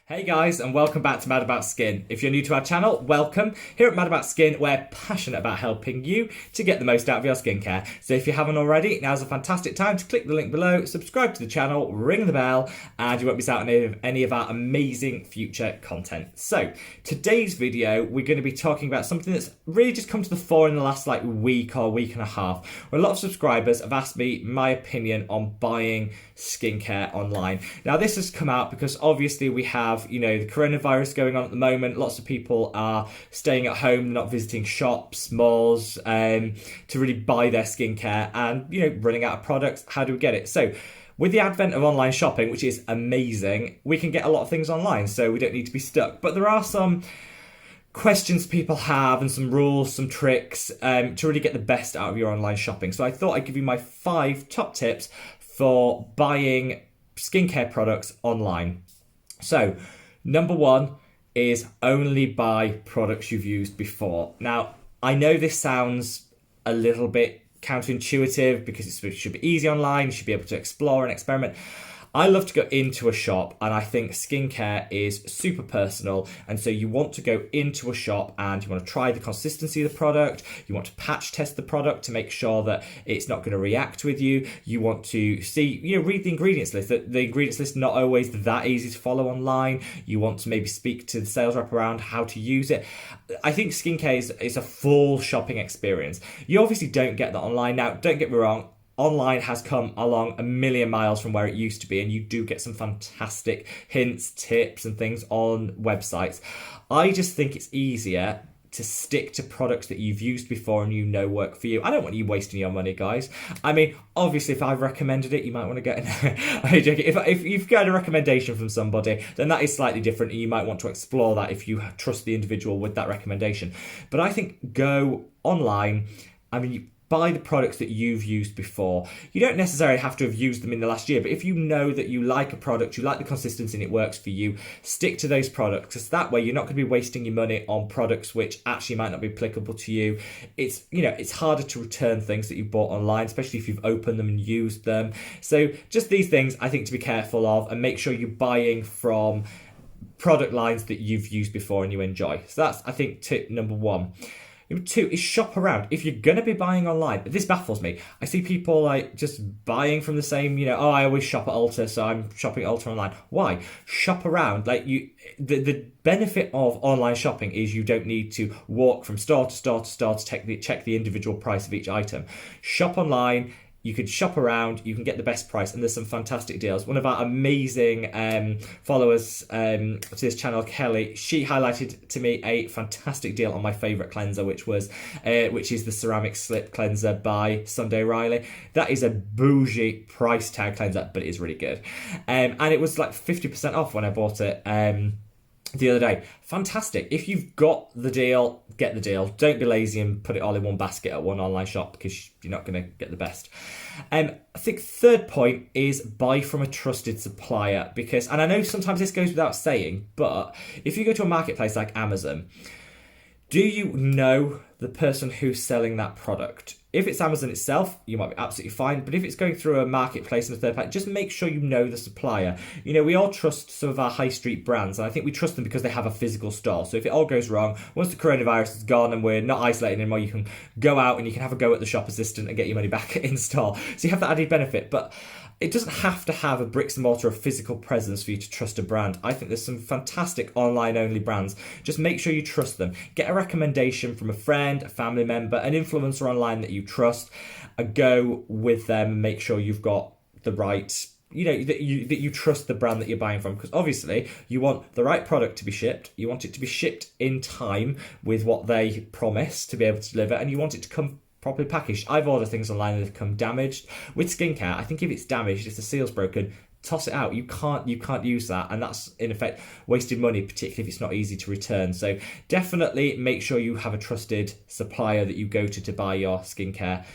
Hey guys, and welcome back to Mad About Skin. If you're new to our channel, welcome. Here at Mad About Skin, we're passionate about helping you to get the most out of your skincare. So if you haven't already, now's a fantastic time to click the link below, subscribe to the channel, ring the bell, and you won't miss out on any of our amazing future content. So today's video, we're going to be talking about something that's really just come to the fore in the last week or week and a half, where a lot of subscribers have asked me my opinion on buying skincare online. Now this has come out because obviously we have the coronavirus going on at the moment. Lots of people are staying at home, not visiting shops, malls, to really buy their skincare, and running out of products. How do we get it? So with the advent of online shopping, which is amazing, we can get a lot of things online, so we don't need to be stuck. But there are some questions people have and some rules, some tricks to really get the best out of your online shopping. So I thought I'd give you my 5 top tips for buying skincare products online. So number 1 is only buy products you've used before. Now, I know this sounds a little bit counterintuitive because it should be easy online, you should be able to explore and experiment. I love to go into a shop, and I think skincare is super personal, and so you want to go into a shop and you want to try the consistency of the product, you want to patch test the product to make sure that it's not going to react with you, you want to see, read the ingredients list. The ingredients list not always that easy to follow online, you want to maybe speak to the sales rep around how to use it. I think skincare is a full shopping experience. You obviously don't get that online. Now, don't get me wrong, online has come along a million miles from where it used to be, and you do get some fantastic hints, tips, and things on websites. I just think it's easier to stick to products that you've used before and work for you. I don't want you wasting your money, guys. I mean, obviously, if I've recommended it, you might want to get I'm joking. If you've got a recommendation from somebody, then that is slightly different, and you might want to explore that if you trust the individual with that recommendation. But I think go online. I mean, buy the products that you've used before. You don't necessarily have to have used them in the last year, but if you know that you like a product, you like the consistency and it works for you, stick to those products, because that way you're not going to be wasting your money on products which actually might not be applicable to you. It's harder to return things that you bought online, especially if you've opened them and used them. So just these things I think to be careful of, and make sure you're buying from product lines that you've used before and you enjoy. So that's, I think, tip number 1. Number 2 is shop around. If you're going to be buying online, this baffles me. I see people just buying from the same, I always shop at Ulta, so I'm shopping at Ulta online. Why? Shop around. The benefit of online shopping is you don't need to walk from store to store to store to check the individual price of each item. Shop online. You can shop around, you can get the best price, and there's some fantastic deals. One of our amazing followers to this channel, Kelly, she highlighted to me a fantastic deal on my favourite cleanser, which is the Ceramic Slip Cleanser by Sunday Riley. That is a bougie price tag cleanser, but it is really good. And it was 50% off when I bought it the other day. Fantastic. If you've got the deal, get the deal. Don't be lazy and put it all in one basket at one online shop, because you're not going to get the best. I think third point is buy from a trusted supplier, and I know sometimes this goes without saying, but if you go to a marketplace like Amazon, do you know the person who's selling that product? If it's Amazon itself, you might be absolutely fine. But if it's going through a marketplace and a third party, just make sure you know the supplier. We all trust some of our high street brands, and I think we trust them because they have a physical store. So if it all goes wrong, once the coronavirus is gone and we're not isolated anymore, you can go out and you can have a go at the shop assistant and get your money back in store. So you have that added benefit. But it doesn't have to have a bricks and mortar, a physical presence for you to trust a brand. I think there's some fantastic online-only brands. Just make sure you trust them. Get a recommendation from a friend, a family member, an influencer online that you trust. Go with them and make sure you've got the right, that you trust the brand that you're buying from. Because obviously you want the right product to be shipped. You want it to be shipped in time with what they promise to be able to deliver, and you want it to come properly packaged. I've ordered things online that have come damaged. With skincare, I think if it's damaged, if the seal's broken, toss it out. You can't use that, and that's in effect wasted money, particularly if it's not easy to return. So definitely make sure you have a trusted supplier that you go to buy your skincare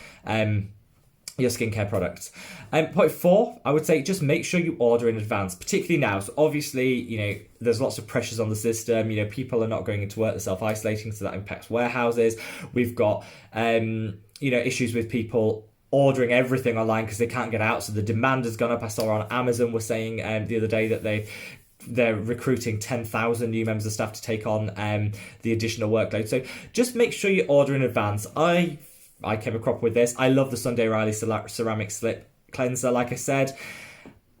products. Point 4, I would say just make sure you order in advance, particularly now. So obviously, there's lots of pressures on the system. People are not going into work, they're self-isolating, so that impacts warehouses. We've got, issues with people ordering everything online because they can't get out, so the demand has gone up. I saw on Amazon was saying the other day that they they're recruiting 10,000 new members of staff to take on the additional workload. So just make sure you order in advance. I came across with this. I love the Sunday Riley ceramic slip cleanser, like I said.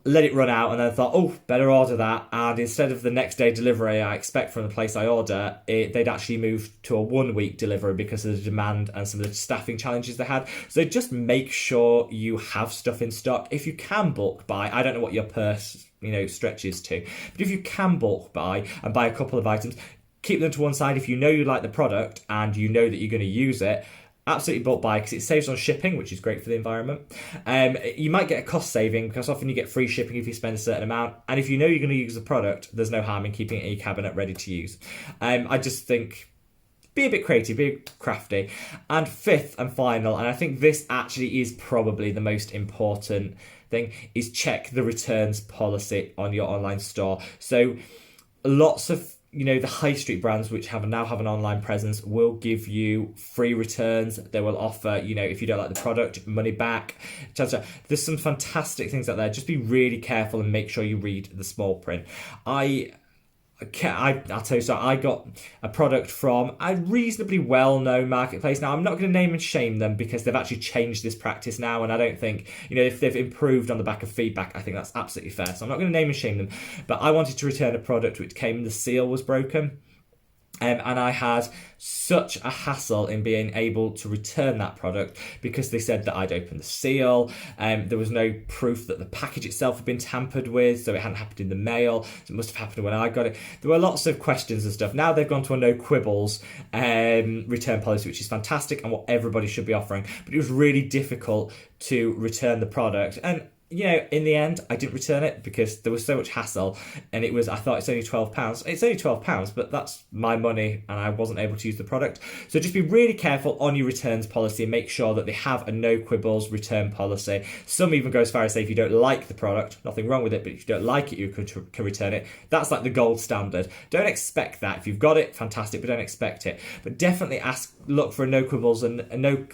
Let it run out, and then I thought, oh, better order that. And instead of the next day delivery I expect from the place I order, they'd actually moved to a 1 week delivery because of the demand and some of the staffing challenges they had. So just make sure you have stuff in stock. If you can bulk buy, I don't know what your purse, stretches to, but if you can bulk buy and buy a couple of items, keep them to one side. If you know you like the product and you know that you're going to use it, absolutely bulk buy, because it saves on shipping, which is great for the environment. You might get a cost saving because often you get free shipping if you spend a certain amount. And if you know you're going to use the product, there's no harm in keeping it in your cabinet ready to use. I just think be a bit creative, be a bit crafty. And fifth and final, and I think this actually is probably the most important thing, is check the returns policy on your online store. So lots of the high street brands which now have an online presence will give you free returns. They will offer, if you don't like the product, money back. There's some fantastic things out there. Just be really careful and make sure you read the small print. I'll tell you, so I got a product from a reasonably well-known marketplace. Now, I'm not going to name and shame them because they've actually changed this practice now, and I don't think, if they've improved on the back of feedback, I think that's absolutely fair. So I'm not going to name and shame them, but I wanted to return a product which came, the seal was broken. And I had such a hassle in being able to return that product because they said that I'd opened the seal. There was no proof that the package itself had been tampered with, so it hadn't happened in the mail. So it must have happened when I got it. There were lots of questions and stuff. Now they've gone to a no quibbles return policy, which is fantastic and what everybody should be offering. But it was really difficult to return the product. And in the end, I didn't return it because there was so much hassle, and I thought it's only £12. It's only £12, but that's my money, and I wasn't able to use the product. So just be really careful on your returns policy and make sure that they have a no quibbles return policy. Some even go as far as say if you don't like the product, nothing wrong with it, but if you don't like it, you can return it. That's like the gold standard. Don't expect that. If you've got it, fantastic, but don't expect it. But definitely look for a no quibbles and a no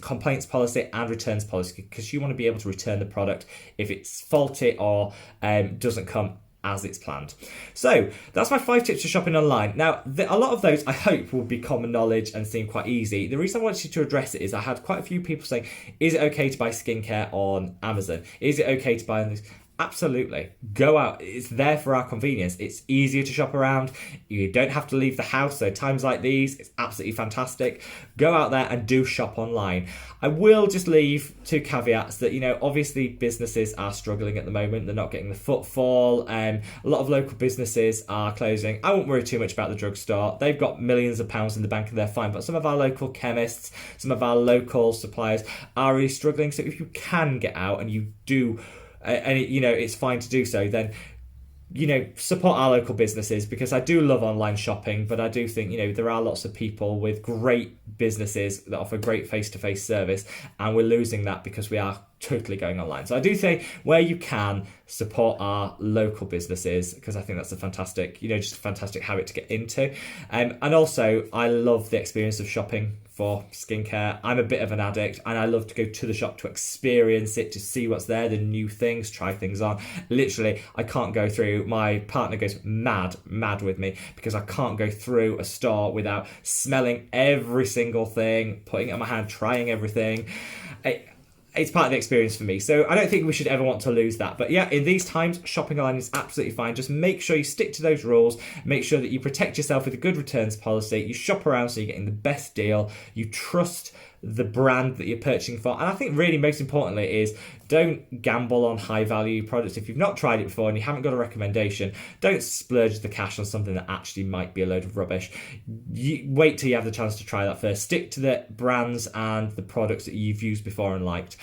complaints policy and returns policy, because you want to be able to return the product if it's faulty or doesn't come as it's planned. So that's my 5 tips for shopping online. Now, a lot of those I hope will be common knowledge and seem quite easy. The reason I wanted to address it is I had quite a few people saying, is it okay to buy skincare on Amazon? Is it okay to buy on this? Absolutely. Go out. It's there for our convenience. It's easier to shop around. You don't have to leave the house. So times like these, it's absolutely fantastic. Go out there and do shop online. I will just leave 2 caveats that, obviously businesses are struggling at the moment. They're not getting the footfall. A lot of local businesses are closing. I won't worry too much about the drugstore. They've got millions of pounds in the bank and they're fine. But some of our local chemists, some of our local suppliers are really struggling. So if you can get out and you do, it's fine to do so, then support our local businesses, because I do love online shopping, but I do think there are lots of people with great businesses that offer great face-to-face service, and we're losing that because we are totally going online. So I do think where you can, support our local businesses, because I think that's a fantastic just a fantastic habit to get into. And also I love the experience of shopping for skincare. I'm a bit of an addict and I love to go to the shop to experience it, to see what's there, the new things, try things on. Literally, I can't go through, my partner goes mad with me because I can't go through a store without smelling every single thing, putting it on my hand, trying everything. It's part of the experience for me. So I don't think we should ever want to lose that. But yeah, in these times, shopping online is absolutely fine. Just make sure you stick to those rules. Make sure that you protect yourself with a good returns policy. You shop around so you're getting the best deal. You trust the brand that you're purchasing for. And I think really most importantly is don't gamble on high value products. If you've not tried it before and you haven't got a recommendation, don't splurge the cash on something that actually might be a load of rubbish. Wait till you have the chance to try that first. Stick to the brands and the products that you've used before and liked.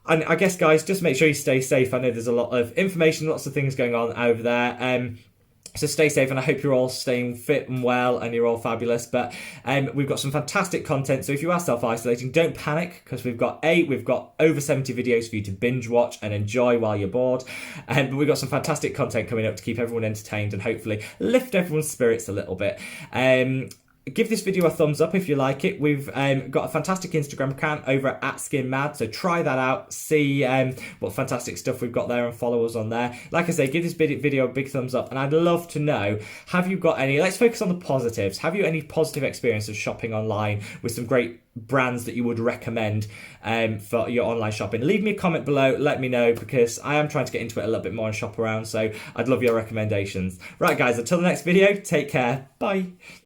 And I guess, guys, just make sure you stay safe. I know there's a lot of information, lots of things going on over there. So stay safe, and I hope you're all staying fit and well and you're all fabulous. But we've got some fantastic content. So if you are self-isolating, don't panic, because we've got over 70 videos for you to binge watch and enjoy while you're bored. But we've got some fantastic content coming up to keep everyone entertained and hopefully lift everyone's spirits a little bit. Give this video a thumbs up if you like it. We've got a fantastic Instagram account over at SkinMad, so try that out. See what fantastic stuff we've got there and follow us on there. Like I say, give this video a big thumbs up, and I'd love to know, have you got any, let's focus on the positives. Have you any positive experience of shopping online with some great brands that you would recommend for your online shopping? Leave me a comment below, let me know, because I am trying to get into it a little bit more and shop around, so I'd love your recommendations. Right guys, until the next video, take care, bye.